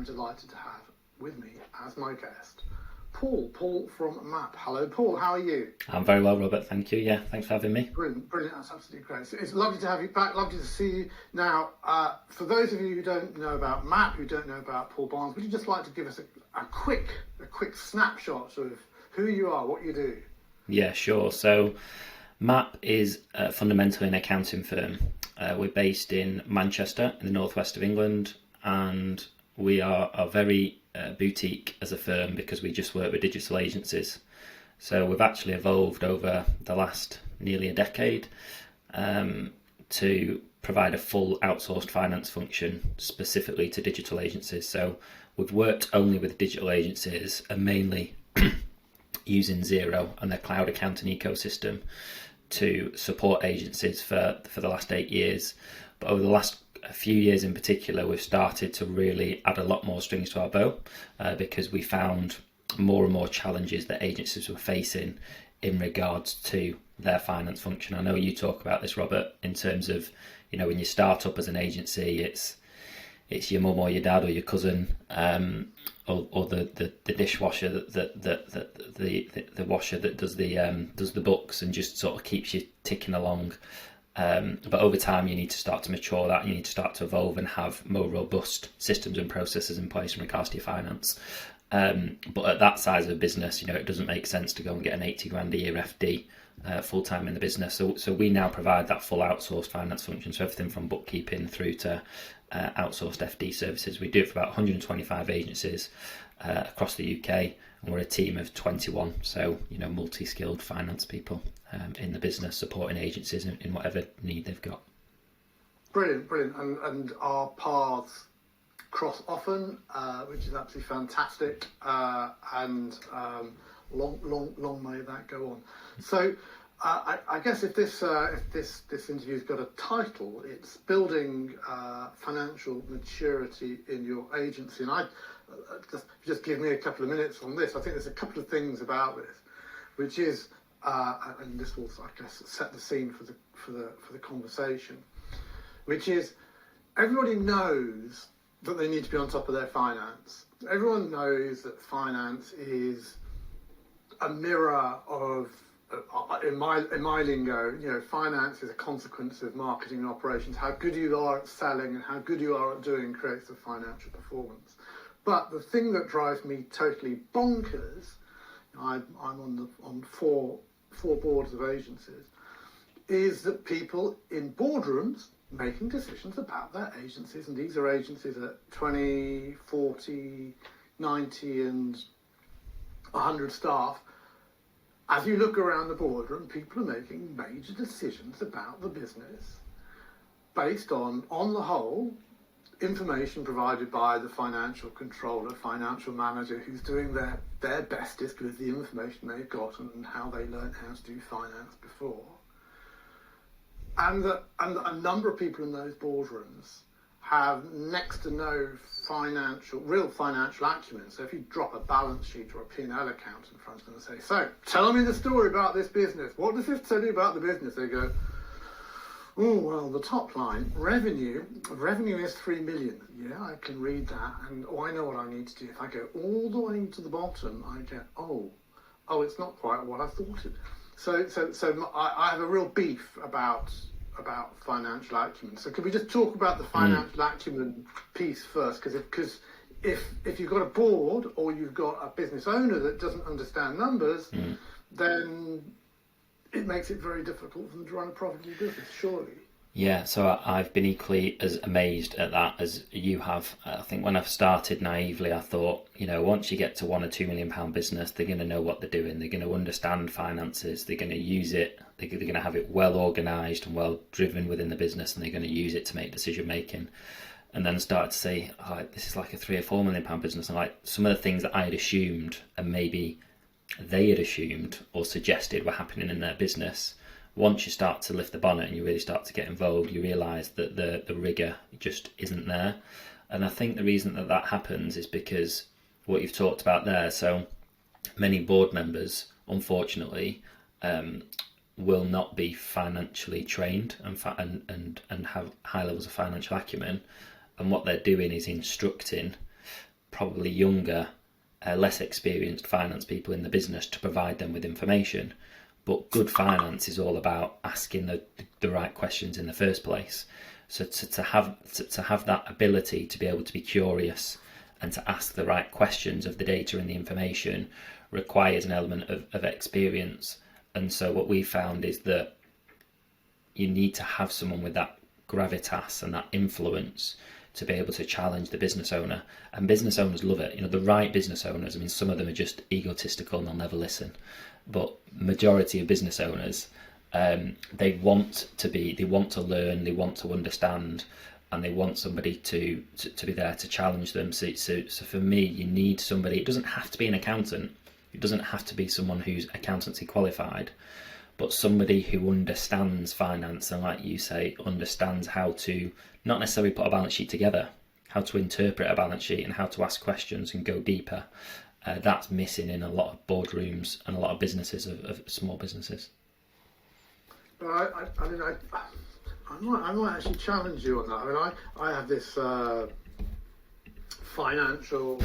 delighted to have with me as my guest Paul from MAP. Hello, Paul. How are you? I'm very well, Robert. Thank you. Yeah, thanks for having me. Brilliant. That's absolutely great. So it's lovely to have you back. Lovely to see you. Now, for those of you who don't know about MAP, who don't know about Paul Barnes, would you just like to give us a quick snapshot of who you are, what you do? Yeah, sure. So MAP is fundamentally an accounting firm. We're based in Manchester, in the northwest of England, and we are very boutique as a firm because we just work with digital agencies. So we've actually evolved over the last nearly a decade to provide a full outsourced finance function specifically to digital agencies. So we've worked only with digital agencies and mainly using Xero and their cloud accounting ecosystem to support agencies for the last 8 years. But over the last few years in particular, we've started to really add a lot more strings to our bow because we found more and more challenges that agencies were facing in regards to their finance function. I know you talk about this, Robert, in terms of, you know, when you start up as an agency, it's your mum or your dad or your cousin or the dishwasher the washer that does the books and just sort of keeps you ticking along. But over time, you need to start to mature that. You need to start to evolve and have more robust systems and processes in place in regards to your finance. But at that size of a business, you know, it doesn't make sense to go and get an 80 grand a year FD full time in the business. So we now provide that full outsourced finance function. So everything from bookkeeping through to outsourced FD services. We do it for about 125 agencies across the UK, and we're a team of 21. So, you know, multi-skilled finance people in the business supporting agencies in whatever need they've got. Brilliant. And our paths cross often, which is absolutely fantastic, and long may that go on. So I guess if this interview's got a title, it's building financial maturity in your agency. And I just give me a couple of minutes on this. I think there's a couple of things about this, which is, and this will, I guess, set the scene for the conversation, which is everybody knows that they need to be on top of their finance. Everyone knows that finance is a mirror of, in my lingo, you know, finance is a consequence of marketing and operations. How good you are at selling and how good you are at doing creates the financial performance. But the thing that drives me totally bonkers, I'm on four boards of agencies, is that people in boardrooms making decisions about their agencies, and these are agencies at 20, 40, 90 and 100 staff. As you look around the boardroom, people are making major decisions about the business based on the whole, information provided by the financial controller, financial manager, who's doing their bestest with the information they've got and how they learned how to do finance before. And a number of people in those boardrooms have next to no real financial acumen. So if you drop a balance sheet or a P&L account in front of them and say, so tell me the story about this business. What does this tell you about the business? They go, oh, well, the top line, revenue is 3 million. Yeah, I can read that. And I know what I need to do. If I go all the way to the bottom, I get, oh, it's not quite what I thought it. So I have a real beef about financial acumen. So could we just talk about the financial acumen piece first? Because if you've got a board or you've got a business owner that doesn't understand numbers, then it makes it very difficult for them to run a profitable business, surely. Yeah, so I've been equally as amazed at that as you have. I think when I started naively, I thought, you know, once you get to £1 or £2 million business, they're going to know what they're doing. They're going to understand finances. They're going to use it. They're going to have it well organised and well driven within the business, and they're going to use it to make decision making. And then started to say, this is like a £3 or £4 million business. And like some of the things that I had assumed and maybe they had assumed or suggested were happening in their business, once you start to lift the bonnet and you really start to get involved, you realise that the rigour just isn't there. And I think the reason that happens is because what you've talked about there. So many board members, unfortunately, will not be financially trained and have high levels of financial acumen. And what they're doing is instructing probably younger, less experienced finance people in the business to provide them with information. But good finance is all about asking the right questions in the first place. So to have that ability to be able to be curious and to ask the right questions of the data and the information requires an element of experience. And so what we found is that you need to have someone with that gravitas and that influence to be able to challenge the business owner. And business owners love it. You know, the right business owners, I mean, some of them are just egotistical and they'll never listen. But majority of business owners, they want to learn, they want to understand, and they want somebody to be there to challenge them. So for me, you need somebody. It doesn't have to be an accountant. It doesn't have to be someone who's accountancy qualified, but somebody who understands finance and, like you say, understands how to not necessarily put a balance sheet together, how to interpret a balance sheet and how to ask questions and go deeper. That's missing in a lot of boardrooms and a lot of businesses, of small businesses. But I might actually challenge you on that. I mean, I have this financial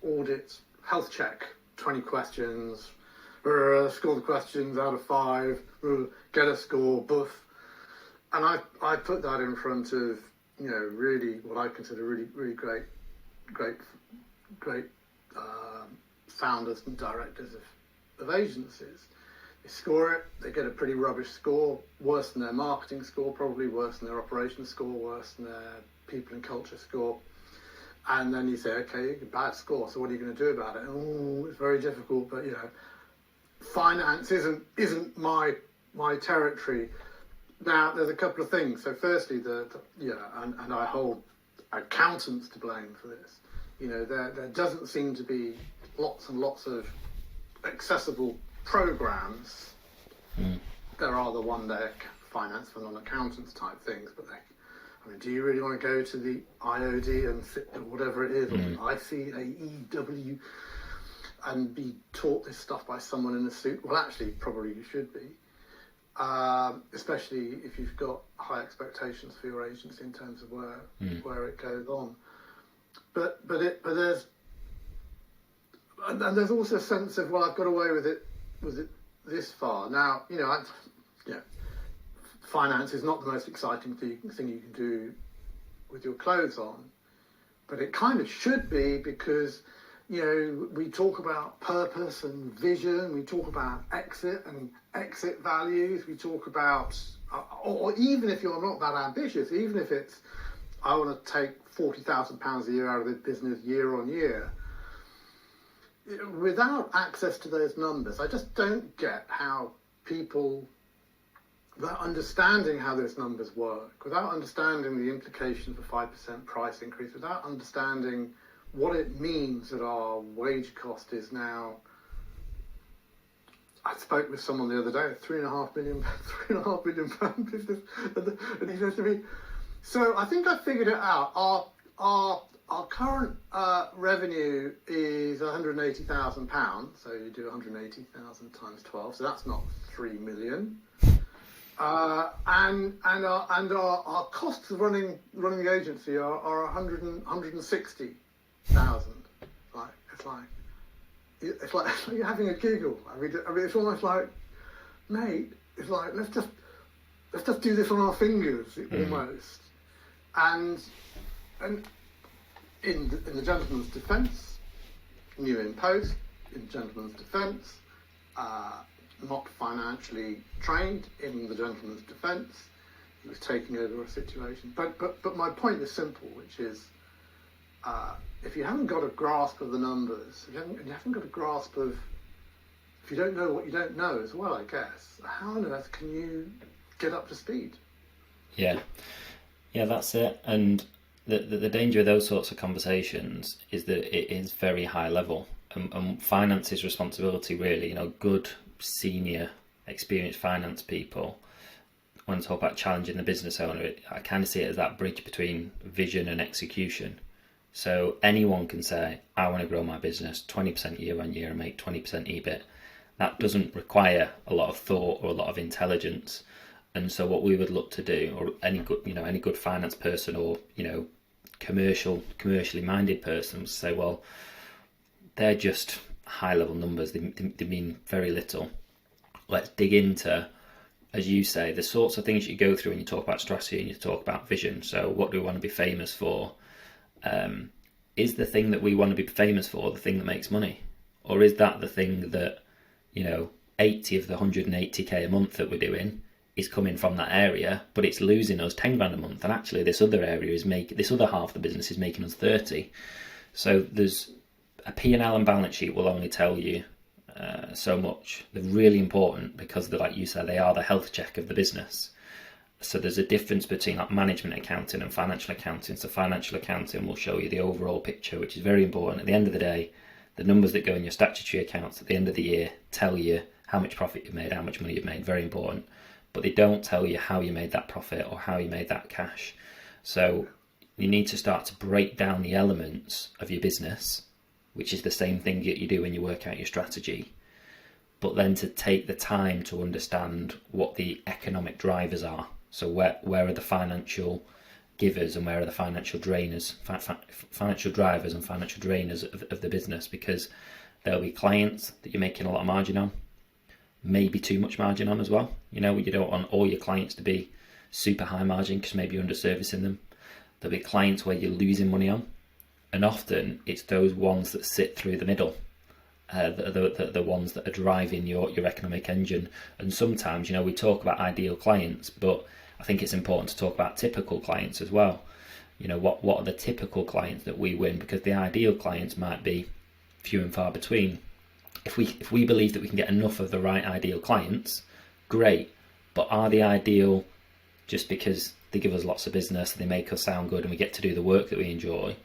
audit health check, 20 questions, score the questions out of 5, get a score, boof. And I put that in front of, you know, really what I consider really great founders and directors of agencies. They score it, they get a pretty rubbish score, worse than their marketing score, probably worse than their operations score, worse than their people and culture score. And then you say, okay, bad score, so what are you going to do about it? Oh, it's very difficult, but, you know, finance isn't my territory. Now, there's a couple of things. So firstly, and I hold accountants to blame for this. You know, there doesn't seem to be lots and lots of accessible programs. There are the one-day finance for non-accountants type things, but do you really want to go to the IOD and sit, or whatever it is, or the ICAEW, and be taught this stuff by someone in a suit? Well, actually, probably you should be, especially if you've got high expectations for your agency in terms of where it goes on. But there's also a sense of, well, I've got away with it this far. Now, you know, finance is not the most exciting thing you can do with your clothes on, but it kind of should be, because, you know, we talk about purpose and vision, we talk about exit and exit values, we talk about, or even if you're not that ambitious, even if it's, I want to take £40,000 a year out of this business year on year, without access to those numbers, I just don't get how people, without understanding how those numbers work, without understanding the implications of a 5% price increase, without understanding what it means that our wage cost is now, I spoke with someone the other day, £3.5 million business, and he says to me, so I think I figured it out. Our current revenue is £180,000, so you do 180,000 times 12, so that's not 3 million. And our costs of running the agency are 160,000. It's like you're having a giggle. I mean, it's almost like, mate, it's like let's just do this on our fingers almost. And in the gentleman's defence, new in post, in the gentleman's defence, not financially trained, in the gentleman's defence, he was taking over a situation. But my point is simple, which is, if you haven't got a grasp of the numbers, if you haven't got a grasp of, if you don't know what you don't know as well, I guess, how on earth can you get up to speed? Yeah, that's it. And the danger of those sorts of conversations is that it is very high level, and finance is responsibility, really. You know, good senior experienced finance people, when I talk about challenging the business owner, I kind of see it as that bridge between vision and execution. So anyone can say, I want to grow my business 20% year on year and make 20% EBIT. That doesn't require a lot of thought or a lot of intelligence. And so what we would look to do, or any good finance person, or, you know, commercially minded person would say, well, they're just high level numbers, they mean very little. Let's dig into, as you say, the sorts of things you go through when you talk about strategy and you talk about vision. So what do we want to be famous for? Is the thing that we want to be famous for the thing that makes money? Or is that the thing that, 80 of the 180k a month that we're doing is coming from that area, but it's losing us 10 grand a month, and actually this other area this other half of the business is making us 30. So there's a P&L and balance sheet will only tell you so much. They're really important because they're, like you said, they are the health check of the business. So there's a difference between like management accounting and financial accounting. So financial accounting will show you the overall picture, which is very important. At the end of the day, the numbers that go in your statutory accounts at the end of the year tell you how much profit you've made, how much money you've made, very important. But they don't tell you how you made that profit or how you made that cash. So you need to start to break down the elements of your business, which is the same thing that you do when you work out your strategy, but then to take the time to understand what the economic drivers are. So where are the financial givers and where are the financial drainers, financial drivers and financial drainers of the business, because there'll be clients that you're making a lot of margin on, maybe too much margin on as well. You don't want all your clients to be super high margin because maybe you're under-servicing them. There'll be clients where you're losing money on, and often it's those ones that sit through the middle, the ones that are driving your economic engine. And sometimes, we talk about ideal clients, but I think it's important to talk about typical clients as well. What are the typical clients that we win? Because the ideal clients might be few and far between. If we believe that we can get enough of the right ideal clients, great. But are they ideal just because they give us lots of business, they make us sound good and we get to do the work that we enjoy?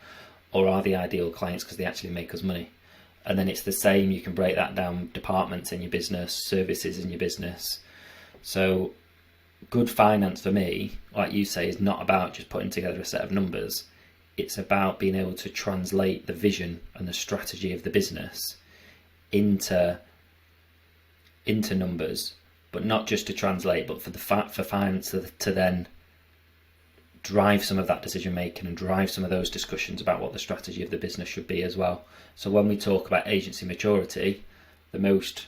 Or are they ideal clients because they actually make us money? And then it's the same, you can break that down, departments in your business, services in your business. So good finance for me, like you say, is not about just putting together a set of numbers. It's about being able to translate the vision and the strategy of the business into numbers, but not just to translate, but for finance to then drive some of that decision making and drive some of those discussions about what the strategy of the business should be as well. So when we talk about agency maturity, the most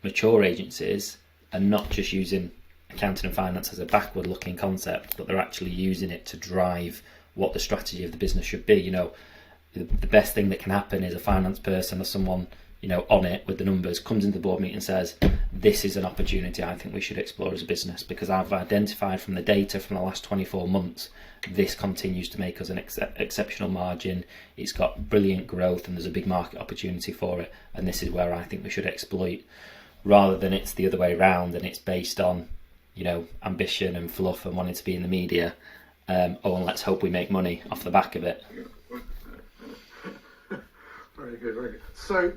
mature agencies are not just using accounting and finance as a backward looking concept, but they're actually using it to drive what the strategy of the business should be. The best thing that can happen is a finance person or someone on it with the numbers comes into the board meeting and says, this is an opportunity I think we should explore as a business, because I've identified from the data from the last 24 months, this continues to make us an exceptional margin. It's got brilliant growth and there's a big market opportunity for it. And this is where I think we should exploit, rather than it's the other way around and it's based on, ambition and fluff and wanting to be in the media. And let's hope we make money off the back of it. Very good, very good. So,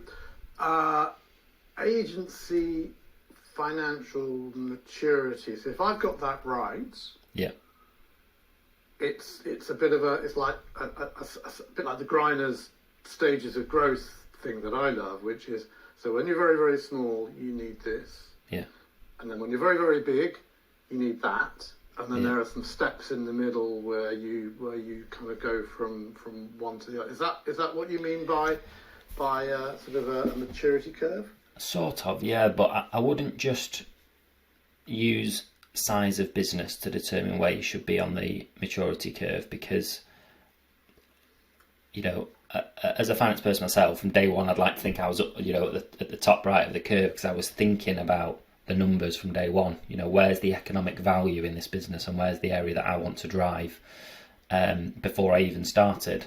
agency financial maturity. So if I've got that right, yeah, it's a bit of it's like a bit like the Griner's stages of growth thing that I love, which is, so when you're very, very small, you need this, yeah, and then when you're very, very big, you need that, and then there are some steps in the middle where you kind of go from one to the other. Is that what you mean by sort of a maturity curve? Sort of, yeah, but I wouldn't just use size of business to determine where you should be on the maturity curve, because as a finance person myself, from day one I'd like to think I was at the top right of the curve, because I was thinking about the numbers from day one. Where's the economic value in this business and where's the area that I want to drive before I even started,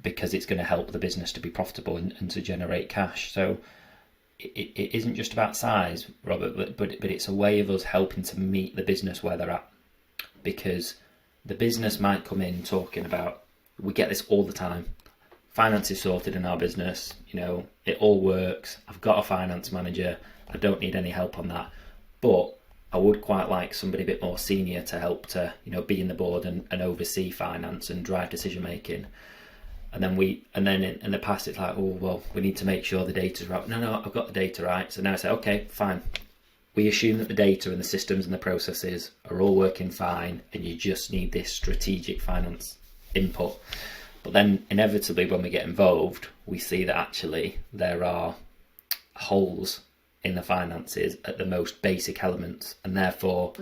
because it's going to help the business to be profitable and to generate cash. So it isn't just about size, Robert, but it's a way of us helping to meet the business where they're at, because the business might come in talking about, we get this all the time, finance is sorted in our business, it all works, I've got a finance manager, I don't need any help on that, but I would quite like somebody a bit more senior to help to be in the board and oversee finance and drive decision making. And then in the past it's like, oh well, we need to make sure the data's right. No, I've got the data right. So now I say, okay, fine. We assume that the data and the systems and the processes are all working fine, and you just need this strategic finance input. But then inevitably when we get involved, we see that actually there are holes in the finances at the most basic elements, and therefore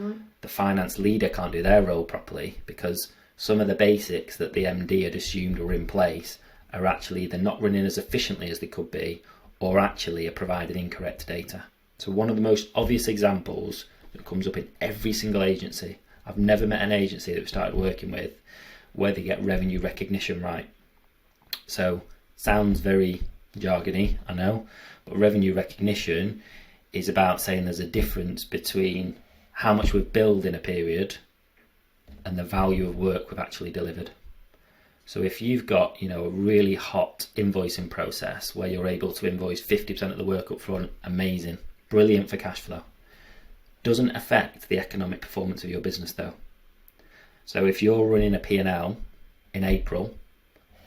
the finance leader can't do their role properly because some of the basics that the MD had assumed were in place are actually either not running as efficiently as they could be, or actually are providing incorrect data. So one of the most obvious examples that comes up in every single agency, I've never met an agency that we started working with where they get revenue recognition right. So sounds very jargony, I know, but revenue recognition is about saying there's a difference between how much we've billed in a period and the value of work we've actually delivered. So if you've got, a really hot invoicing process where you're able to invoice 50% of the work up front, amazing, brilliant for cash flow. Doesn't affect the economic performance of your business though. So if you're running a P&L in April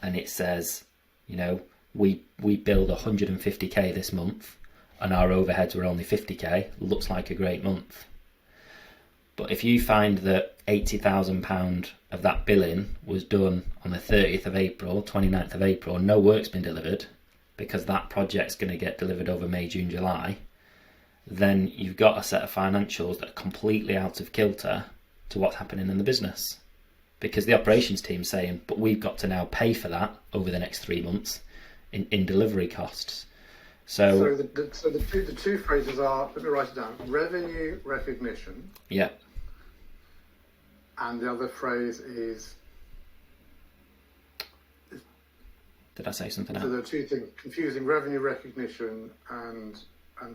and it says, we billed 150k this month and our overheads were only 50k, looks like a great month. But if you find that £80,000 of that billing was done on the 30th of April, 29th of April, no work's been delivered because that project's going to get delivered over May, June, July, then you've got a set of financials that are completely out of kilter to what's happening in the business. Because the operations team's saying, but we've got to now pay for that over the next 3 months in delivery costs. So the two phrases are, let me write it down, revenue recognition. Yeah. And the other phrase is... Did I say something else? So there are two things, confusing revenue recognition and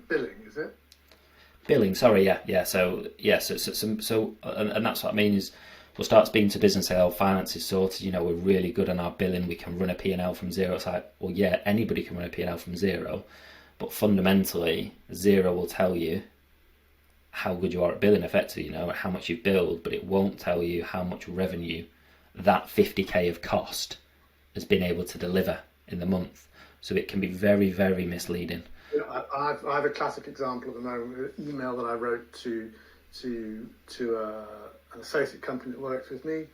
billing, is it? Billing, sorry, yeah. So and that's what I mean is we'll start speaking to business, say, oh, finance is sorted, we're really good on our billing, we can run a P&L from zero. It's like, well, yeah, anybody can run a P&L from zero, but fundamentally, zero will tell you how good you are at billing effectively, how much you've billed, but it won't tell you how much revenue that 50k of cost has been able to deliver in the month. So it can be very, very misleading. I have a classic example at the moment, an email that I wrote to an associate company that works with me.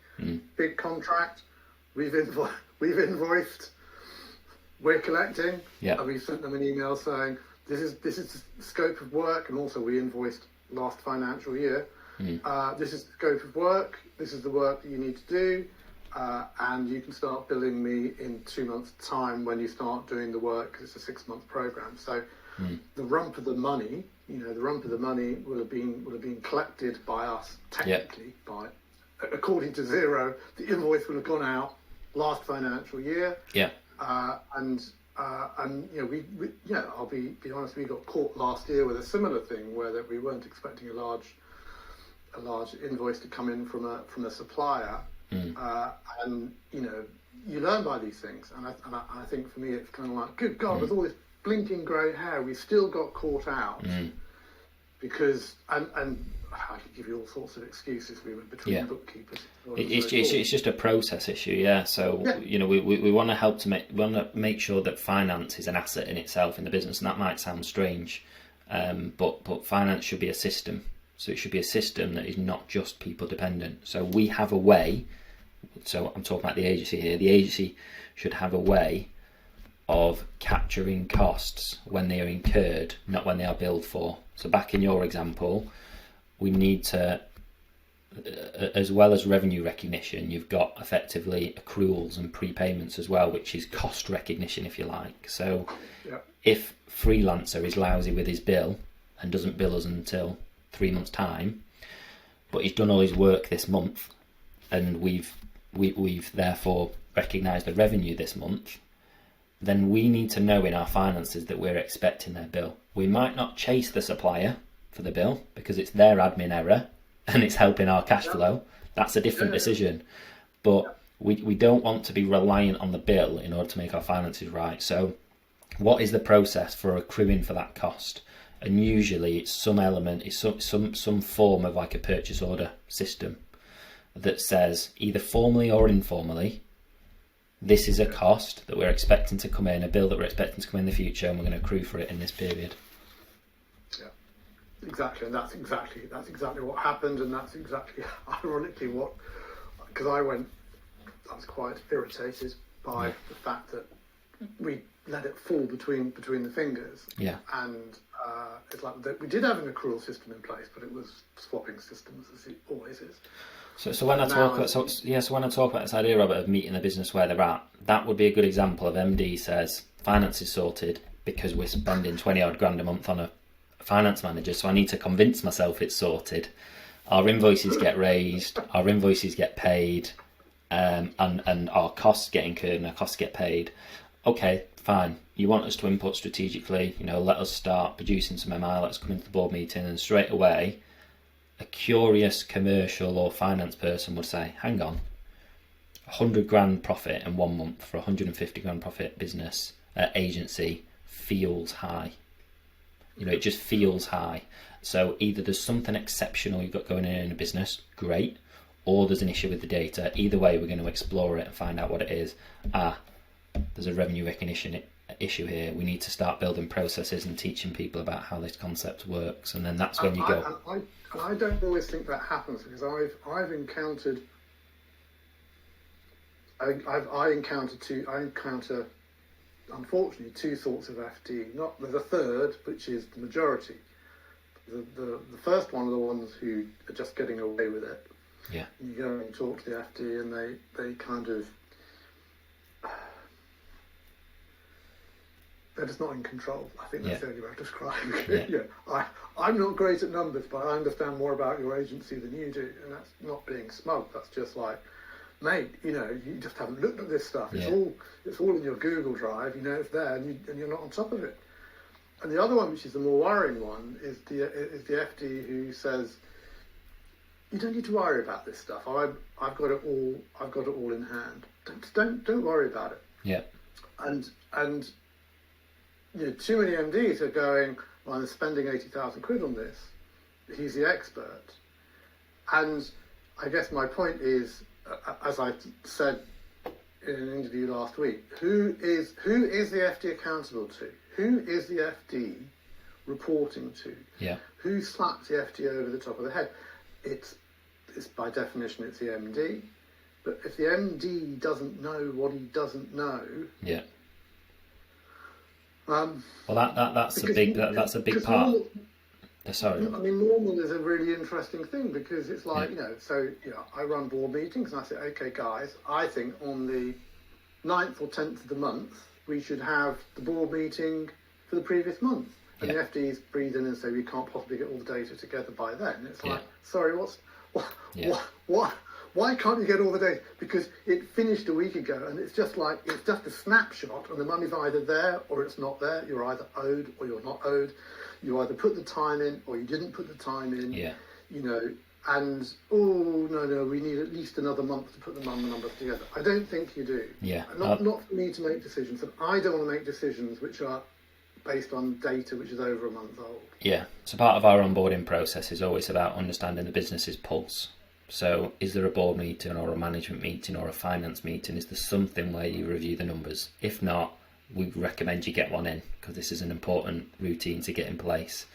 Big contract, we've invoiced, we're collecting, and we've sent them an email saying this is the scope of work, and also we invoiced last financial year. This is the scope of work, this is the work that you need to do, and you can start billing me in 2 months' time when you start doing the work, because it's a 6-month program. So the rump of the money, will have been collected by us technically. By, according to Zero, the invoice will have gone out last financial year. I'll be honest, we got caught last year with a similar thing where that we weren't expecting a large invoice to come in from a supplier. And you learn by these things, and I think for me it's kind of like, good God, with all this blinking grey hair, we still got caught out because and I could give you all sorts of excuses. We were between bookkeepers. It's just a process issue, So we want to make sure that finance is an asset in itself in the business, and that might sound strange, but finance should be a system. So it should be a system that is not just people dependent. So we have a way. So I'm talking about the agency here. The agency should have a way of capturing costs when they are incurred, not when they are billed for. So back in your example, we need to, as well as revenue recognition, you've got effectively accruals and prepayments as well, which is cost recognition, if you like. So if freelancer is lousy with his bill and doesn't bill us until 3 months' time, but he's done all his work this month, and we've therefore recognised the revenue this month, then we need to know in our finances that we're expecting their bill. We might not chase the supplier for the bill because it's their admin error and it's helping our cash flow. That's a different decision. But we don't want to be reliant on the bill in order to make our finances right. So what is the process for accruing for that cost? And usually it's some element, it's some form of like a purchase order system that says either formally or informally, this is a cost that we're expecting to come in, a bill that we're expecting to come in the future, and we're going to accrue for it in this period. Yeah, exactly, and that's exactly what happened, and that's exactly, ironically, because I was quite irritated by the fact that we let it fall between the fingers. Yeah. And it's like that we did have an accrual system in place, but it was swapping systems as it always is. So when I talk about when I talk about this idea, Robert, of meeting the business where they're at, that would be a good example of MD says finance is sorted because we're spending 20 odd grand a month on a finance manager, so I need to convince myself it's sorted. Our invoices get raised, our invoices get paid, and our costs get incurred and our costs get paid. Okay, fine. You want us to input strategically, let us start producing some MI, let's come into the board meeting, and straight away a curious commercial or finance person would say, hang on, 100 grand profit in 1 month for 150 grand profit business agency feels high. It just feels high. So either there's something exceptional you've got going on in a business, great, or there's an issue with the data. Either way, we're going to explore it and find out what it is. There's a revenue recognition issue here. We need to start building processes and teaching people about how this concept works. And then that's when you go. I don't always think that happens, because I've encountered unfortunately two sorts of FD. Not there's a third, which is the majority. The first one are the ones who are just getting away with it. Yeah. You go and talk to the FD, and they kind of they're just not in control. I think that's the only way to describe it. I'm not great at numbers, but I understand more about your agency than you do, and that's not being smug. That's just like, mate, you just haven't looked at this stuff. It's all in your Google Drive. It's there, and you're not on top of it. And the other one, which is the more worrying one, is the FD who says, you don't need to worry about this stuff. I've got it all in hand. Don't worry about it. Yeah. And too many MDs are going, well, I'm spending 80,000 quid on this. He's the expert. And I guess my point is, as I said in an interview last week, who is the FD accountable to? Who is the FD reporting to? Yeah. Who slaps the FD over the top of the head? It's by definition, it's the MD. But if the MD doesn't know what he doesn't know, yeah. Well, that's a big part. Sorry. I mean, normal is a really interesting thing, because it's like, I run board meetings and I say, okay, guys, I think on the 9th or 10th of the month, we should have the board meeting for the previous month. And the FDs breathe in and say, we can't possibly get all the data together by then. It's like, sorry, why can't you get all the data? Because it finished a week ago, and it's just a snapshot, and the money's either there or it's not there. You're either owed or you're not owed. You either put the time in or you didn't put the time in. Yeah. And no, we need at least another month to put the numbers together. I don't think you do. Yeah. Not for me to make decisions, and I don't want to make decisions which are based on data which is over a month old. Yeah. So part of our onboarding process is always about understanding the business's pulse. So is there a board meeting or a management meeting or a finance meeting? Is there something where you review the numbers? If not, we recommend you get one in, because this is an important routine to get in place.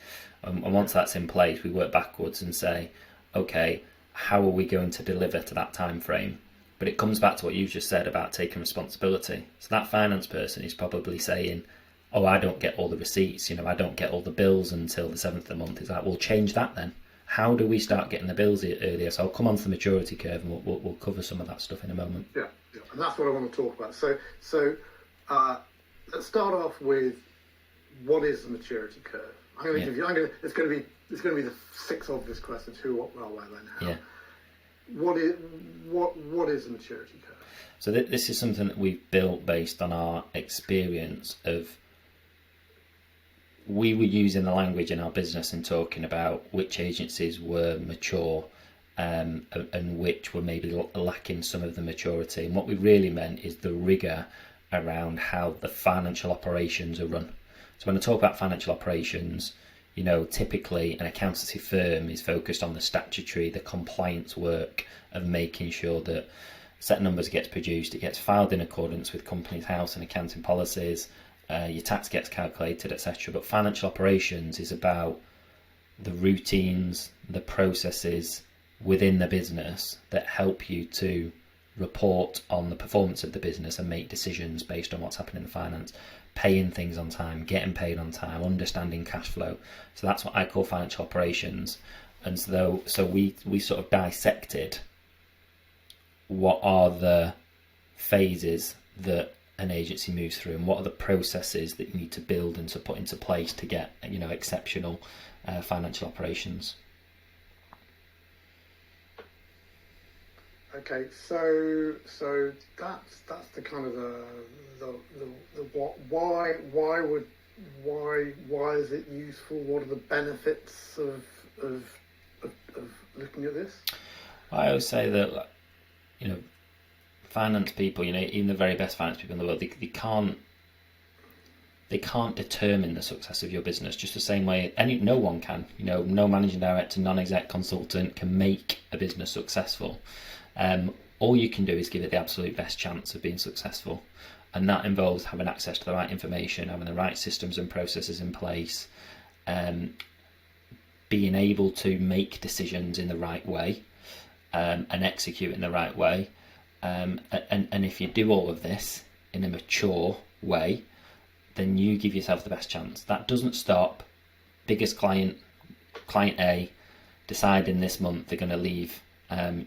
And once that's in place, we work backwards and say, okay, how are we going to deliver to that time frame? But it comes back to what you just said about taking responsibility. So that finance person is probably saying, oh, I don't get all the receipts, I don't get all the bills until the 7th of the month. It's like, we'll change that then. How do we start getting the bills earlier? So I'll come on to the maturity curve, and we'll cover some of that stuff in a moment. Yeah, and that's what I want to talk about. So let's start off with, what is the maturity curve? I'm going to give you. It's going to be the 6 obvious questions: who, what, well, when, how. Yeah. What is the maturity curve? So this is something that we've built based on our experience of. We were using the language in our business and talking about which agencies were mature and which were maybe lacking some of the maturity. And what we really meant is the rigour around how the financial operations are run. So when I talk about financial operations, typically an accountancy firm is focused on the statutory, the compliance work of making sure that set numbers gets produced, it gets filed in accordance with Companies House and accounting policies, your tax gets calculated, etc. But financial operations is about the routines, the processes within the business that help you to report on the performance of the business and make decisions based on what's happening in the finance, paying things on time, getting paid on time, understanding cash flow. So that's what I call financial operations. And so we sort of dissected what are the phases that an agency moves through and what are the processes that you need to build and to put into place to get, you know, exceptional financial operations. Okay, so that's the kind of the what, why is it useful? What are the benefits of looking at this? I always say that, you know, finance people, you know, even the very best finance people in the world, they can't determine the success of your business just the same way no one can. You know, no managing director, non-exec consultant can make a business successful. All you can do is give it the absolute best chance of being successful, and that involves having access to the right information, having the right systems and processes in place, being able to make decisions in the right way, and execute in the right way. And if you do all of this in a mature way, then you give yourself the best chance. That doesn't stop biggest client A, deciding this month they're going to leave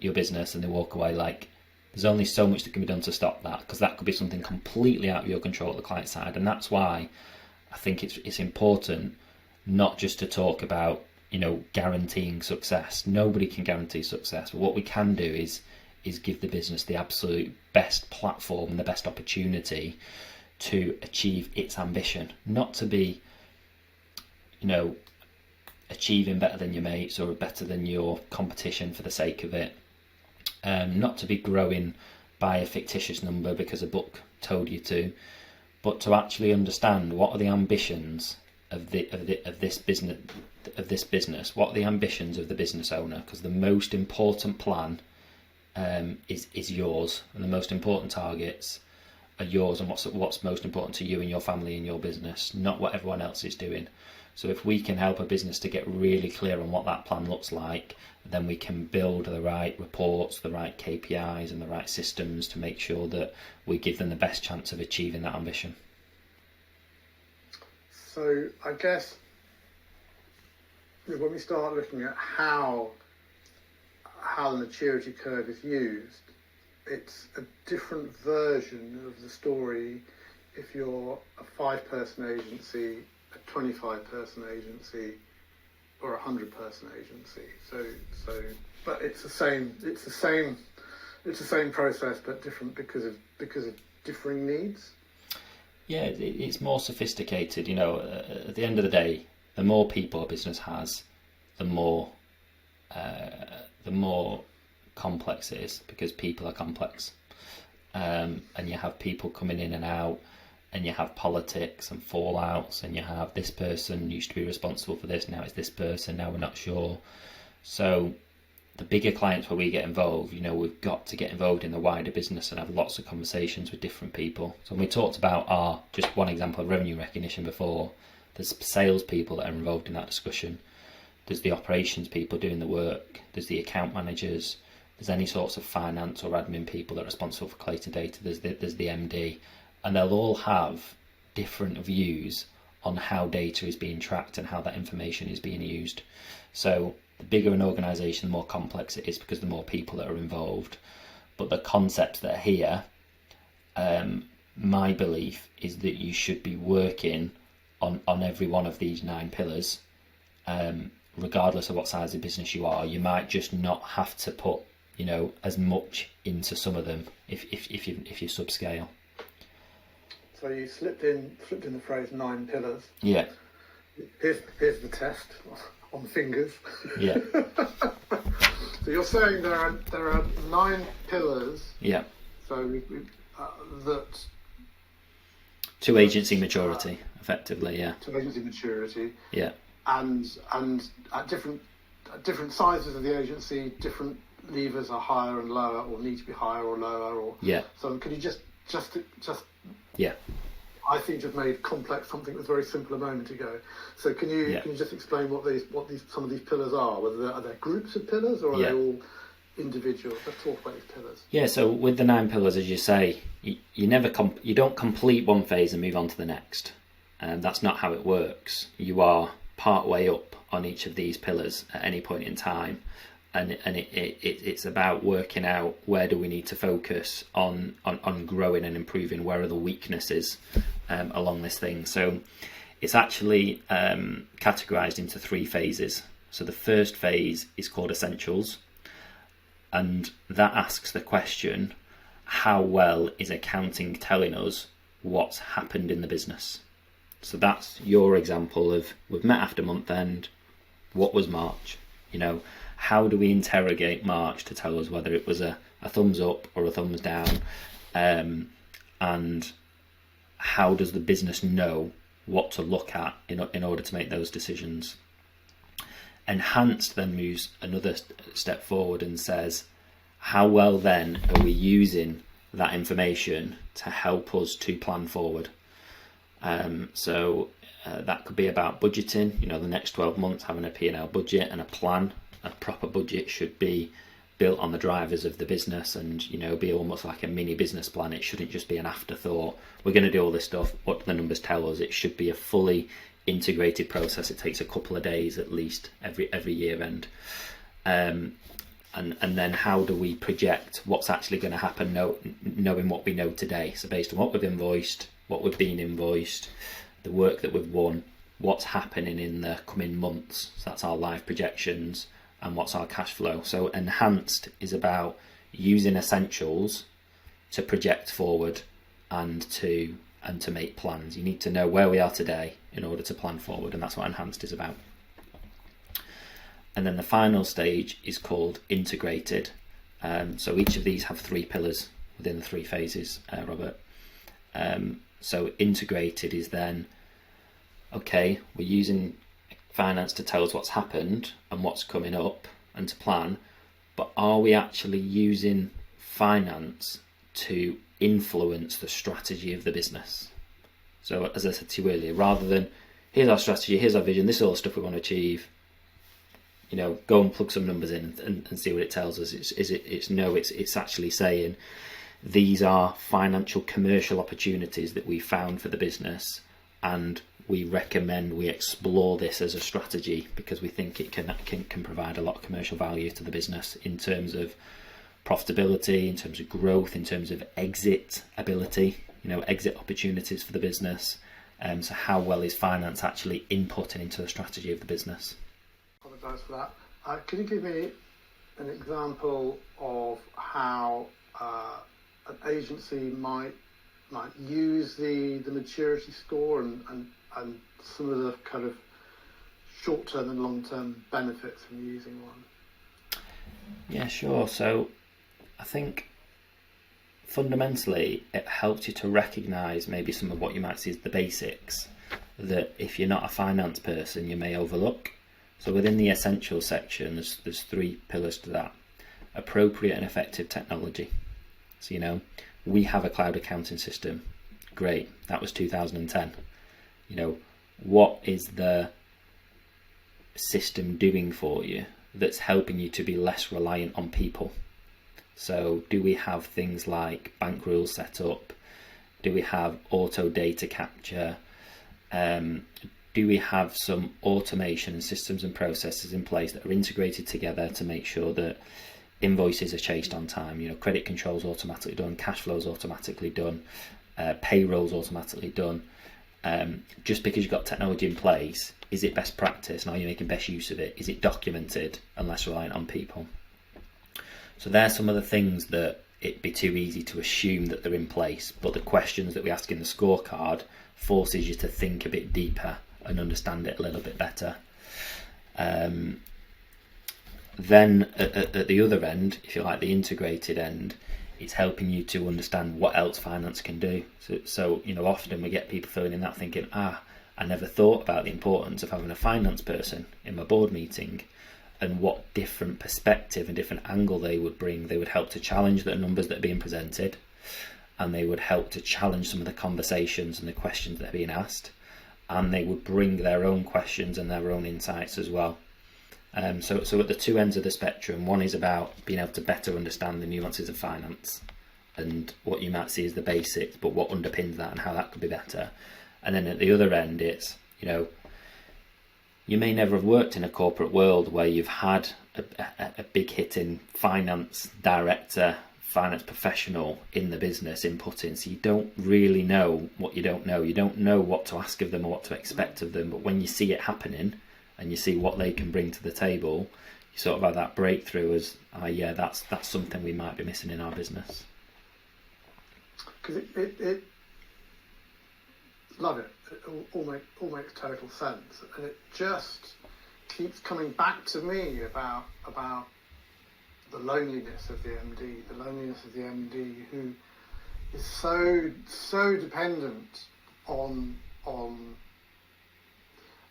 your business and they walk away. Like, there's only so much that can be done to stop that, because that could be something completely out of your control at the client side. And that's why I think it's important not just to talk about, you know, guaranteeing success. Nobody can guarantee success, but what we can do is give the business the absolute best platform and the best opportunity to achieve its ambition, not to be, you know, achieving better than your mates or better than your competition for the sake of it, not to be growing by a fictitious number because a book told you to, but to actually understand what are the ambitions of this business, what are the ambitions of the business owner, because the most important plan is yours, and the most important targets are yours, and what's most important to you and your family and your business, not what everyone else is doing. So if we can help a business to get really clear on what that plan looks like, then we can build the right reports, the right KPIs and the right systems to make sure that we give them the best chance of achieving that ambition. So I guess when we start looking at how the maturity curve is used, it's a different version of the story if you're a 5-person agency, a 25-person agency, or a 100-person agency. So, but it's the same process, but different because of differing needs. Yeah, it's more sophisticated. You know, at the end of the day, the more people a business has, the more complex it is, because people are complex, and you have people coming in and out, and you have politics and fallouts, and you have this person used to be responsible for this, now it's this person, now we're not sure. So the bigger clients where we get involved, you know, we've got to get involved in the wider business and have lots of conversations with different people. So when we talked about just one example of revenue recognition before, there's salespeople that are involved in that discussion. There's the operations people doing the work. There's the account managers. There's any sorts of finance or admin people that are responsible for collating data. There's the MD. And they'll all have different views on how data is being tracked and how that information is being used. So the bigger an organisation, the more complex it is, because the more people that are involved. But the concepts that are here, my belief is that you should be working on every one of these 9 pillars, regardless of what size of business you are. You might just not have to put, you know, as much into some of them if you subscale. So you slipped in the phrase 9 pillars. Yeah. Here's the test on fingers. Yeah. So you're saying there are 9 pillars. Yeah. So that. To agency maturity, effectively. Yeah. To agency maturity. Yeah. And at different sizes of the agency, different levers are higher and lower, or need to be higher or lower, or yeah. So could you just yeah. I think you've made complex something that was very simple a moment ago. So can you just explain what some of these pillars are? Whether are they groups of pillars, or are they all individuals? Let's talk about these pillars. Yeah, so with the 9 pillars, as you say, you don't complete one phase and move on to the next. And that's not how it works. You are part way up on each of these pillars at any point in time. And it's about working out where do we need to focus on growing and improving, where are the weaknesses along this thing. So it's actually categorized into 3 phases. So the first phase is called essentials, and that asks the question, how well is accounting telling us what's happened in the business? So that's your example of, we've met after month end, what was March? How do we interrogate March to tell us whether it was a thumbs up or a thumbs down? And how does the business know what to look at in order to make those decisions? Enhanced then moves another step forward and says, how well then are we using that information to help us to plan forward? So that could be about budgeting, the next 12 months, having a P&L budget and a plan. A proper budget should be built on the drivers of the business and, be almost like a mini business plan. It shouldn't just be an afterthought. We're going to do all this stuff. What do the numbers tell us? It should be a fully integrated process. It takes a couple of days at least every year end. And then how do we project what's actually going to happen, knowing what we know today? So based on what we've invoiced, what we've been invoiced, the work that we've won, what's happening in the coming months. So that's our live projections and what's our cash flow. So enhanced is about using essentials to project forward and to make plans. You need to know where we are today in order to plan forward, and that's what enhanced is about. And then the final stage is called integrated. So each of these have 3 pillars within the 3 phases, Robert. So integrated is then, okay, we're using finance to tell us what's happened and what's coming up and to plan, but are we actually using finance to influence the strategy of the business? So as I said to you earlier, rather than here's our strategy, here's our vision, this is all the stuff we want to achieve, go and plug some numbers in and see what it tells us. It's actually saying these are financial commercial opportunities that we found for the business, and we recommend we explore this as a strategy because we think it can provide a lot of commercial value to the business in terms of profitability, in terms of growth, in terms of exit ability, exit opportunities for the business. So how well is finance actually inputting into the strategy of the business? Apologise for that. Can you give me an example of how an agency might use the maturity score and some of the kind of short-term and long-term benefits from using one? Yeah, sure. So I think fundamentally it helps you to recognise maybe some of what you might see as the basics that if you're not a finance person you may overlook. So within the essentials section there's 3 pillars to that. Appropriate and effective technology. So we have a cloud accounting system. Great, that was 2010. What is the system doing for you that's helping you to be less reliant on people? So do we have things like bank rules set up? Do we have auto data capture? Do we have some automation and systems and processes in place that are integrated together to make sure that invoices are chased on time? Credit control's automatically done, cash flow's automatically done, payroll's automatically done. Just because you've got technology in place, is it best practice and are you making best use of it? Is it documented and less reliant on people? So there's some of the things that it'd be too easy to assume that they're in place, but the questions that we ask in the scorecard forces you to think a bit deeper and understand it a little bit better. Then at the other end, if you like, the integrated end, it's helping you to understand what else finance can do. So often we get people filling in that thinking, I never thought about the importance of having a finance person in my board meeting and what different perspective and different angle they would bring. They would help to challenge the numbers that are being presented, and they would help to challenge some of the conversations and the questions that are being asked, and they would bring their own questions and their own insights as well. So at the two ends of the spectrum, one is about being able to better understand the nuances of finance and what you might see as the basics, but what underpins that and how that could be better. And then at the other end, it's, you may never have worked in a corporate world where you've had a big hitting finance director, finance professional in the business inputting, so you don't really know what you don't know. You don't know what to ask of them or what to expect of them, but when you see it happening and you see what they can bring to the table, you sort of have that breakthrough as, that's something we might be missing in our business. Because it love it. It all makes total sense, and it just keeps coming back to me about the loneliness of the MD, who is so dependent on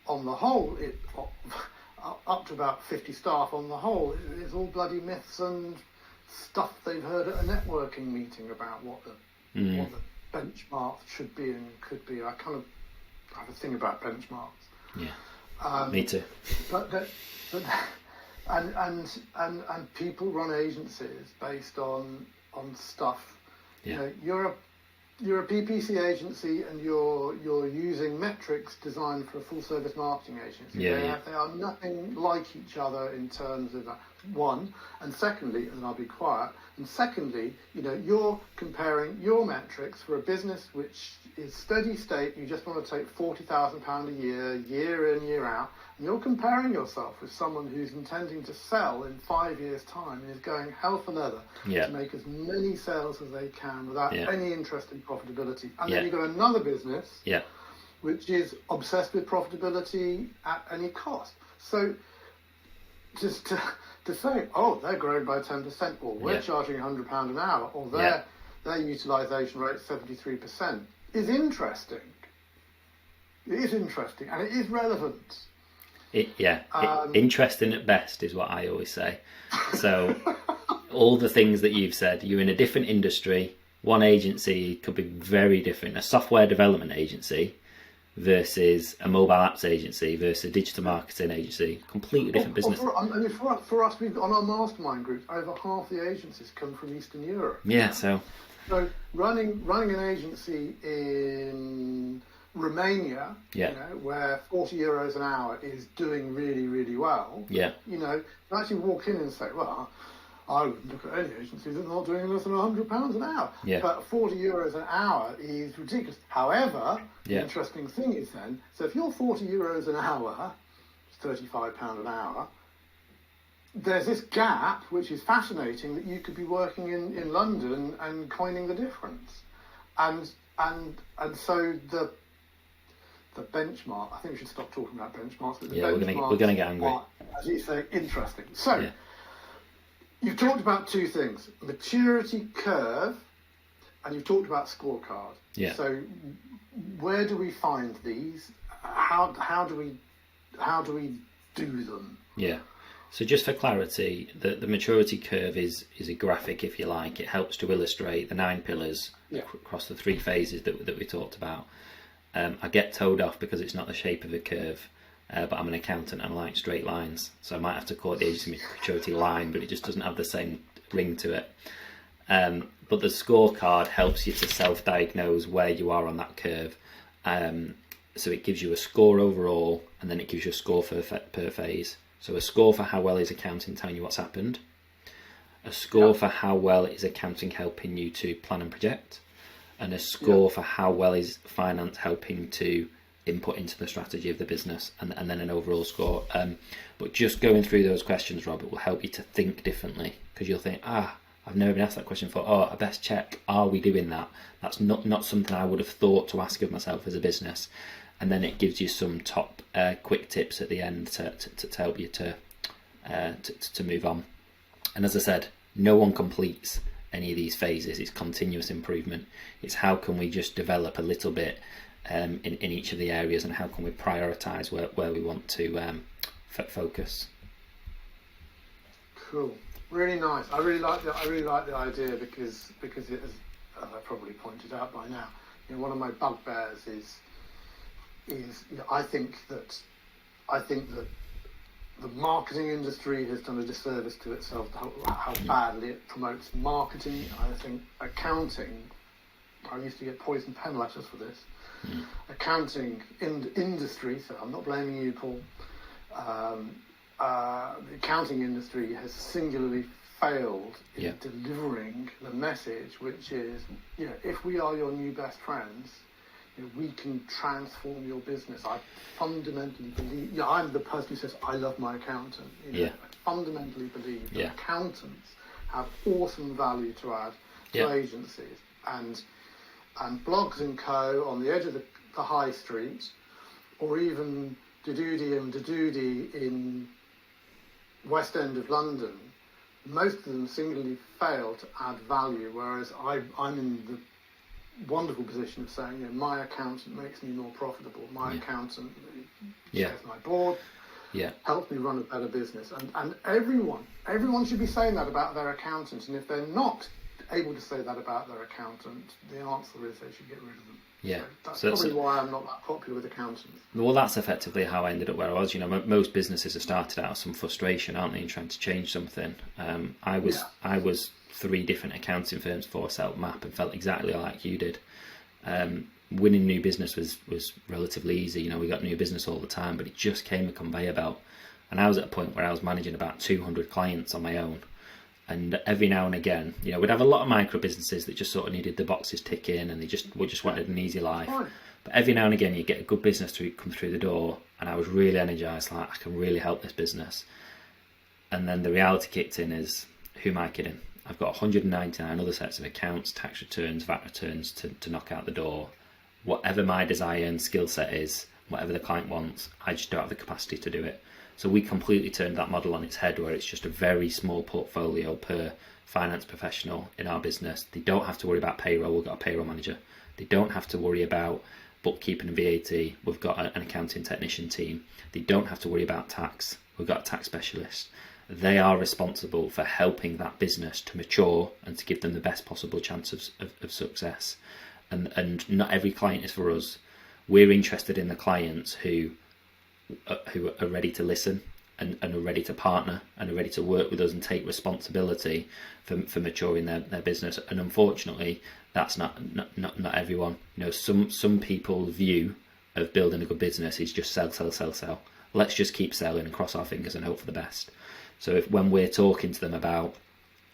the whole. Up to about 50 staff on the whole, it's all bloody myths and stuff they've heard at a networking meeting about what the benchmarks should be and could be. I kind of have a thing about benchmarks. Yeah, me too. But and people run agencies based on stuff. Yeah. You're a PPC agency and you're using metrics designed for a full service marketing agency. They are nothing like each other in terms of that. One, and secondly, and I'll be quiet, and secondly, you're comparing your metrics for a business which is steady state. You just want to take £40,000 a year in, year out, and you're comparing yourself with someone who's intending to sell in 5 years' time and is going hell for leather to make as many sales as they can without any interest in profitability. And then you've got another business which is obsessed with profitability at any cost. So just to say, they're growing by 10%, or we're charging £100 an hour, or their utilisation rate is 73%, is interesting. It is interesting, and it is relevant. Interesting at best is what I always say. So all the things that you've said, you're in a different industry. One agency could be very different. A software development agency versus a mobile apps agency versus a digital marketing agency, completely different business. For us, we've on our mastermind groups, over half the agencies come from Eastern Europe. Yeah, so running an agency in Romania, where €40 an hour is doing really, really well. To actually walk in and say, well, I wouldn't look at any agencies that are not doing less than £100 an hour. But €40 an hour is ridiculous. However, the interesting thing is then, so if you're €40 an hour, it's £35 an hour, there's this gap which is fascinating, that you could be working in London and coining the difference. And so the benchmark, I think we should stop talking about benchmarks, but we're going to get angry. As you say, interesting. So you've talked about two things: maturity curve, and you've talked about scorecard. So where do we find these? How do we do them? So just for clarity, the maturity curve is a graphic, if you like. It helps to illustrate the 9 pillars across the 3 phases that we talked about. I get told off because it's not the shape of a curve, but I'm an accountant and I like straight lines, so I might have to call it the agency maturity line, but it just doesn't have the same ring to it. But the scorecard helps you to self-diagnose where you are on that curve. So it gives you a score overall, and then it gives you a score per phase. So a score for how well is accounting telling you what's happened, a score for how well is accounting helping you to plan and project, and a score for how well is finance helping to input into the strategy of the business, and then an overall score. But just going through those questions, Robert, will help you to think differently, because you'll think, I've never been asked that question before. I best check, are we doing that? That's not something I would have thought to ask of myself as a business. And then it gives you some top quick tips at the end to help you to move on. And as I said, no one completes any of these phases. It's continuous improvement. It's how can we just develop a little bit in each of the areas, and how can we prioritise where we want to focus. Cool, really nice. I really like the idea because it is, as I probably pointed out by now, one of my bugbears is I think that the marketing industry has done a disservice to itself, how badly it promotes marketing. I think accounting, I used to get poison pen letters for this. Accounting industry, so I'm not blaming you, Paul. The accounting industry has singularly failed in delivering the message, which is, if we are your new best friends, we can transform your business. I fundamentally believe, I'm the person who says, I love my accountant. I fundamentally believe that accountants have awesome value to add to agencies. And Blogs and Co. on the edge of the high street, or even Dadoody and Dadoody in West End of London, most of them singularly fail to add value, whereas I'm in the wonderful position of saying, my accountant makes me more profitable. My accountant chairs my board, helps me run a better business. And everyone should be saying that about their accountant. And if they're not able to say that about their accountant, the answer is they should get rid of them. So that's probably why I'm not that popular with accountants. Well, that's effectively how I ended up where I was. Most businesses have started out of some frustration, aren't they, in trying to change something. I was 3 different accounting firms before I set up MAP and felt exactly like you did. Winning new business was relatively easy. We got new business all the time, but it just came a conveyor belt. And I was at a point where I was managing about 200 clients on my own. And every now and again, we'd have a lot of micro businesses that just sort of needed the boxes ticking, and they just wanted an easy life. But every now and again, you get a good business come through the door, and I was really energized, like, I can really help this business. And then the reality kicked in is, who am I kidding? I've got 199 other sets of accounts, tax returns, VAT returns to knock out the door. Whatever my desire and skill set is, whatever the client wants, I just don't have the capacity to do it. So we completely turned that model on its head, where it's just a very small portfolio per finance professional in our business. They don't have to worry about payroll. We've got a payroll manager. They don't have to worry about bookkeeping and VAT. We've got an accounting technician team. They don't have to worry about tax. We've got a tax specialist. They are responsible for helping that business to mature and to give them the best possible chance of success. And not every client is for us. We're interested in the clients who are ready to listen and are ready to partner and are ready to work with us and take responsibility for maturing their business. And unfortunately, that's not everyone. Some people's view of building a good business is just sell. Let's just keep selling and cross our fingers and hope for the best. So when we're talking to them about,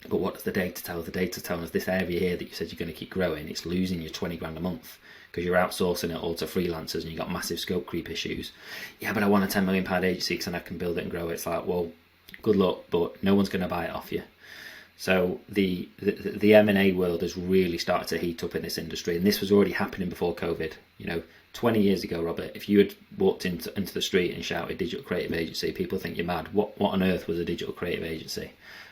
but what does the data tell? The data telling us this area here that you said you're going to keep growing, it's losing you 20 grand a month because you're outsourcing it all to freelancers and you've got massive scope creep issues. Yeah, but I want a £10 million agency because then I can build it and grow it. It's like, well, good luck, but no one's going to buy it off you. So the M&A world has really started to heat up in this industry, and this was already happening before COVID. 20 years ago, Robert, if you had walked into the street and shouted digital creative agency, people think you're mad. What on earth was a digital creative agency?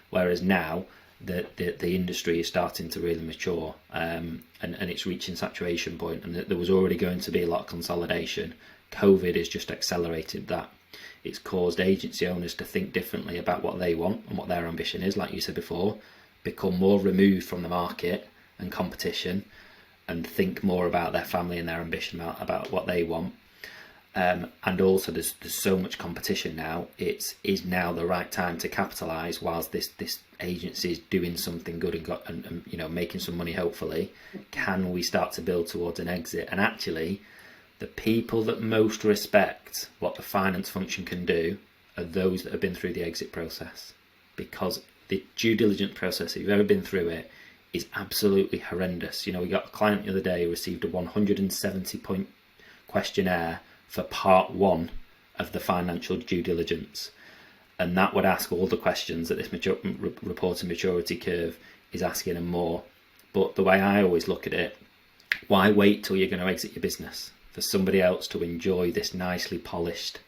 Whereas now the industry is starting to really mature, and it's reaching saturation point, and there was already going to be a lot of consolidation. COVID has just accelerated that. It's caused agency owners to think differently about what they want and what their ambition is, like you said before, become more removed from the market and competition, and think more about their family and their ambition about what they want. And also there's so much competition now. Is now the right time to capitalise whilst this agency is doing something good and making some money, hopefully. Can we start to build towards an exit? And actually, the people that most respect what the finance function can do are those that have been through the exit process, because the due diligence process, if you've ever been through it, is absolutely horrendous. We got a client the other day who received a 170-point questionnaire for part 1 of the financial due diligence, and that would ask all the questions that this reporting maturity curve is asking and more. But the way I always look at it, why wait till you're going to exit your business for somebody else to enjoy this nicely polished,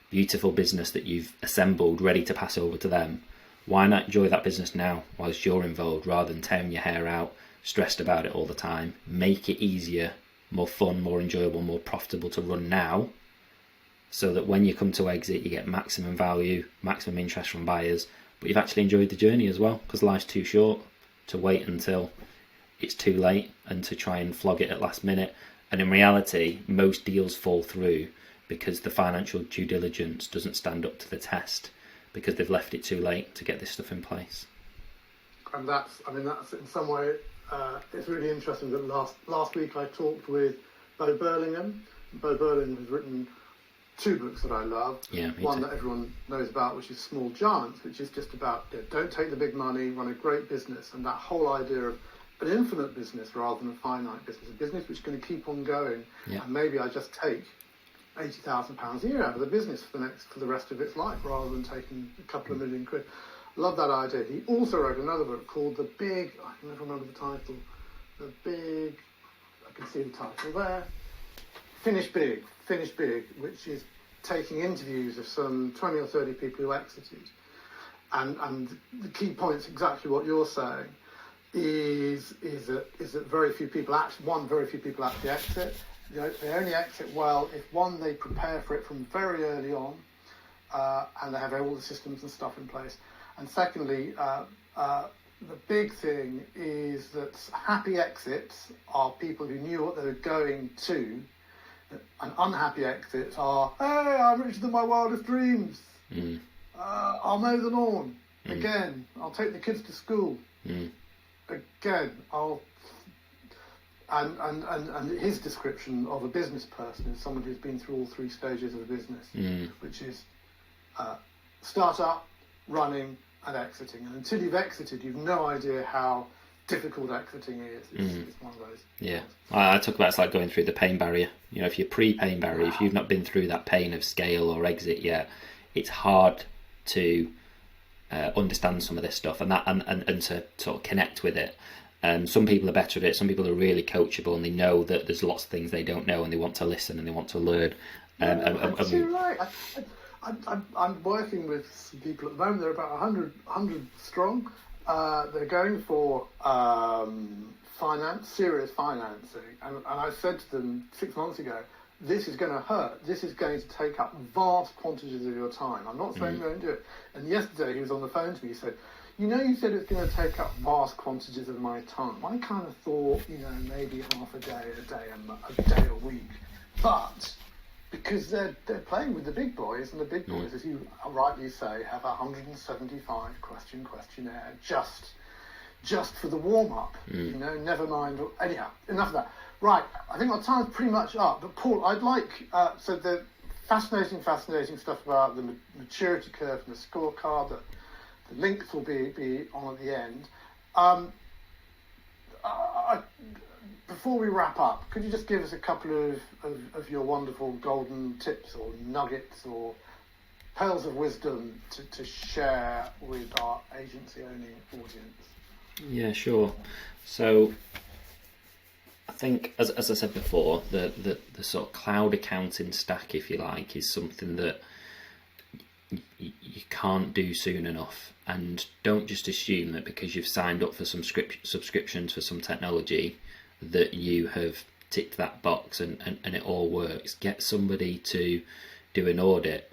beautiful business that you've assembled ready to pass over to them? Why not enjoy that business now whilst you're involved, rather than tearing your hair out, stressed about it all the time? Make it easier, more fun, more enjoyable, more profitable to run now, so that when you come to exit, you get maximum value, maximum interest from buyers, but you've actually enjoyed the journey as well, because life's too short to wait until it's too late and to try and flog it at last minute. And in reality, most deals fall through because the financial due diligence doesn't stand up to the test because they've left it too late to get this stuff in place. And that's in some way, it's really interesting that last week I talked with Bo Burlingham. Bo Burlingham has written 2 books that I love. Yeah, me One too. that everyone knows about, which is Small Giants, which is just about don't take the big money, run a great business, and that whole idea of an infinite business rather than a finite business, a business which is going to keep on going. Yeah. And maybe I just take £80,000 a year out of the business for the rest of its life, rather than taking a couple of million quid. Love that idea. He also wrote another book called I can never remember the title. I can see the title there. Finish Big, which is taking interviews of some 20 or 30 people who exited. And the key point's exactly what you're saying, is that very few people actually exit. They only exit well if, one, they prepare for it from very early on, and they have all the systems and stuff in place. And secondly, the big thing is that happy exits are people who knew what they were going to, and unhappy exits are, hey, I'm richer than my wildest dreams. I'll mow the lawn. Again, I'll take the kids to school. Again, and his description of a business person is someone who's been through all 3 stages of a business, which is start up, running, and exiting. And until you've exited, you've no idea how difficult exiting is. It's one of those. Yeah, I talk about it's like going through the pain barrier. If you're pre-pain barrier, if you've not been through that pain of scale or exit yet, it's hard to understand some of this stuff and to sort of connect with it. Some people are better at it. Some people are really coachable and they know that there's lots of things they don't know and they want to listen and they want to learn. You're right. I'm working with some people at the moment. They're about 100 strong. They're going for serious financing. And I said to them 6 months ago, this is going to hurt. This is going to take up vast quantities of your time. I'm not saying don't do it. And yesterday he was on the phone to me. He said, you said it's going to take up vast quantities of my time. I kind of thought, maybe half a day a week. But because they're playing with the big boys, and the big boys, as you rightly say, have a 175 question questionnaire just for the warm-up, never mind. Anyhow, enough of that. Right, I think our time's pretty much up. But Paul, I'd like, so the fascinating stuff about the maturity curve and the scorecard, the links will be on at the end. Before we wrap up, could you just give us a couple of your wonderful golden tips or nuggets or pearls of wisdom to share with our agency-owning audience? Yeah, sure. So I think, as I said before, the sort of cloud accounting stack, if you like, is something that you can't do soon enough. And don't just assume that because you've signed up for some subscriptions for some technology that you have ticked that box and it all works. Get somebody to do an audit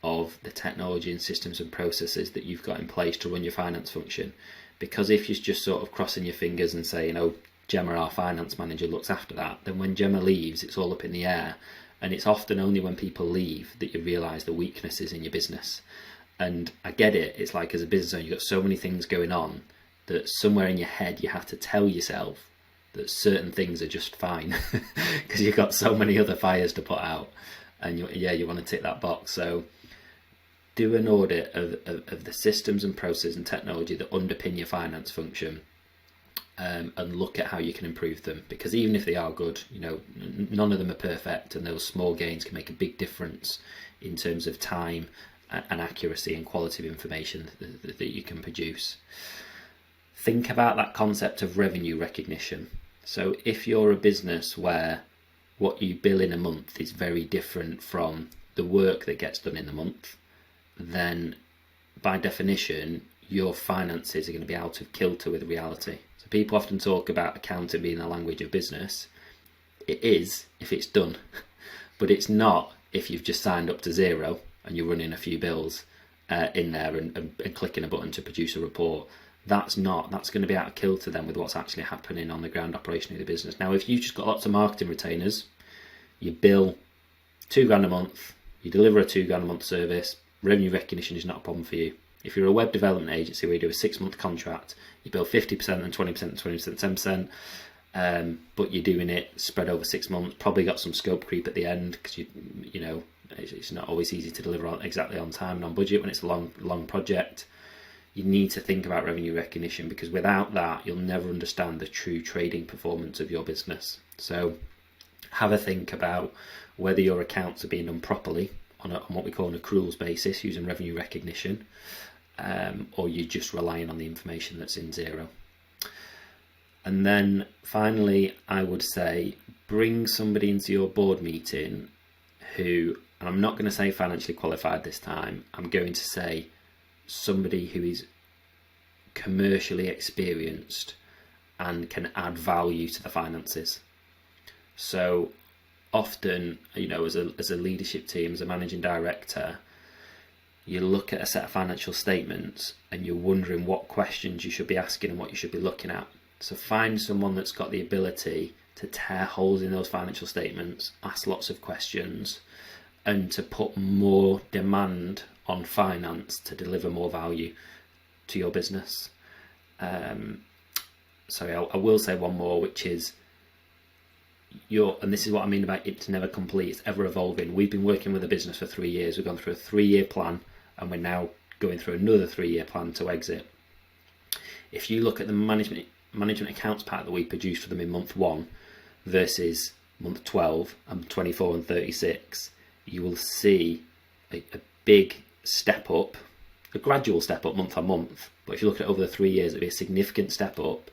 of the technology and systems and processes that you've got in place to run your finance function. Because if you're just sort of crossing your fingers and saying, Gemma, our finance manager, looks after that, then when Gemma leaves, it's all up in the air. And it's often only when people leave that you realise the weaknesses in your business. And I get it. It's like, as a business owner, you've got so many things going on that somewhere in your head you have to tell yourself that certain things are just fine because you've got so many other fires to put out. And you want to tick that box. So do an audit of the systems and processes and technology that underpin your finance function, and look at how you can improve them. Because even if they are good, none of them are perfect, and those small gains can make a big difference in terms of time and accuracy and quality of information that you can produce. Think about that concept of revenue recognition. So if you're a business where what you bill in a month is very different from the work that gets done in the month, then by definition your finances are going to be out of kilter with reality. So people often talk about accounting being the language of business. It is if it's done, but it's not if you've just signed up to Xero and you're running a few bills in there and clicking a button to produce a report. That's going to be out of kilter then with what's actually happening on the ground operation of the business. Now, if you've just got lots of marketing retainers, you bill £2,000 a month, you deliver a £2,000 a month service, revenue recognition is not a problem for you. If you're a web development agency where you do a 6-month contract, you bill 50% and 20% and 20% 10%, but you're doing it spread over 6 months, probably got some scope creep at the end because you know it's not always easy to deliver exactly on time and on budget when it's a long project. You need to think about revenue recognition, because without that, you'll never understand the true trading performance of your business. So have a think about whether your accounts are being done properly on what we call an accruals basis using revenue recognition, or you're just relying on the information that's in Xero. And then finally, I would say bring somebody into your board meeting who, and I'm not going to say financially qualified this time, I'm going to say somebody who is commercially experienced and can add value to the finances. So often, you know, as a leadership team, as a managing director, you look at a set of financial statements and you're wondering what questions you should be asking and what you should be looking at. So find someone that's got the ability to tear holes in those financial statements, ask lots of questions, and to put more demand on finance to deliver more value to your business. Sorry, I will say one more, which is and this is what I mean about it's never complete, it's ever evolving. We've been working with a business for 3 years. We've gone through a 3-year plan, and we're now going through another 3-year plan to exit. If you look at the management accounts pack that we produced for them in month 1 versus month 12 and 24 and 36, you will see a big step up, a gradual step up month on month. But if you look at it over the 3 years, it'll be a significant step up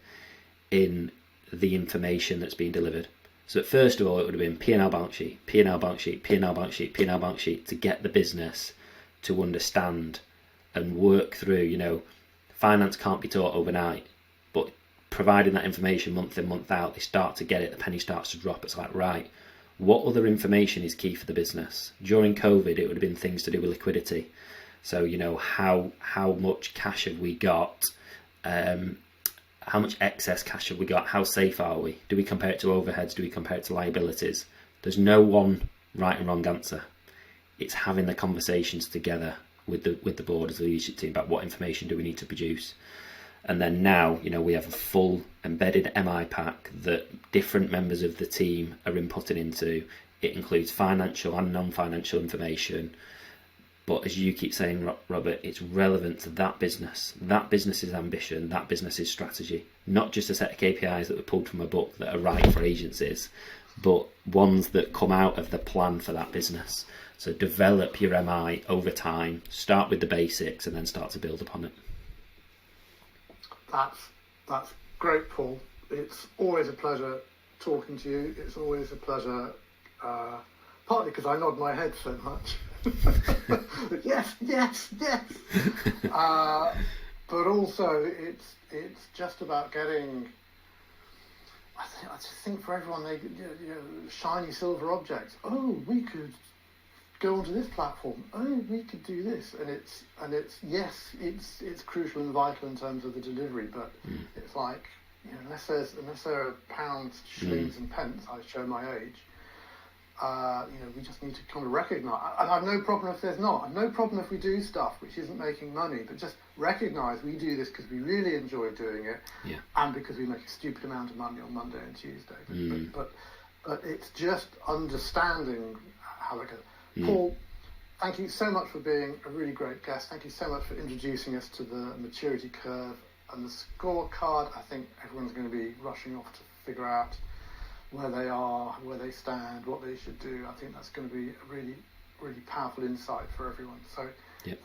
in the information that's being delivered. So first of all, it would have been P&L balance sheet, P&L balance sheet, P&L balance sheet, P&L balance sheet to get the business to understand and work through, you know, finance can't be taught overnight, but providing that information month in, month out, they start to get it, the penny starts to drop. It's like, right, what other information is key for the business? During COVID, it would have been things to do with liquidity. So, you know, how much cash have we got? How much excess cash have we got? How safe are we? Do we compare it to overheads? Do we compare it to liabilities? There's no one right and wrong answer. It's having the conversations together with the board as a leadership team about what information do we need to produce. And then now, you know, we have a full embedded MI pack that different members of the team are inputting into. It includes financial and non-financial information. But as you keep saying, Robert, it's relevant to that business's ambition, that business's strategy, not just a set of KPIs that were pulled from a book that are right for agencies, but ones that come out of the plan for that business. So develop your MI over time, start with the basics, and then start to build upon it. That's great, Paul. It's always a pleasure talking to you. It's always a pleasure, partly because I nod my head so much. yes. But also, it's just about getting. I just think for everyone, they shiny silver objects. Oh, we could go onto this platform. Oh, we could do this, and it's crucial and vital in terms of the delivery. But it's like, you know, unless there are pounds, shillings, and pence, I show my age. We just need to kind of recognise. And I've no problem if there's not. I've no problem if we do stuff which isn't making money, but just recognise we do this because we really enjoy doing it, and because we make a stupid amount of money on Monday and Tuesday. But it's just understanding how it goes. Paul, thank you so much for being a really great guest. Thank you so much for introducing us to the maturity curve and the scorecard. I think everyone's going to be rushing off to figure out where they are, where they stand, what they should do. I think that's going to be a really, really powerful insight for everyone. So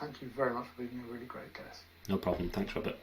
thank you very much for being a really great guest. No problem. Thanks, Robert.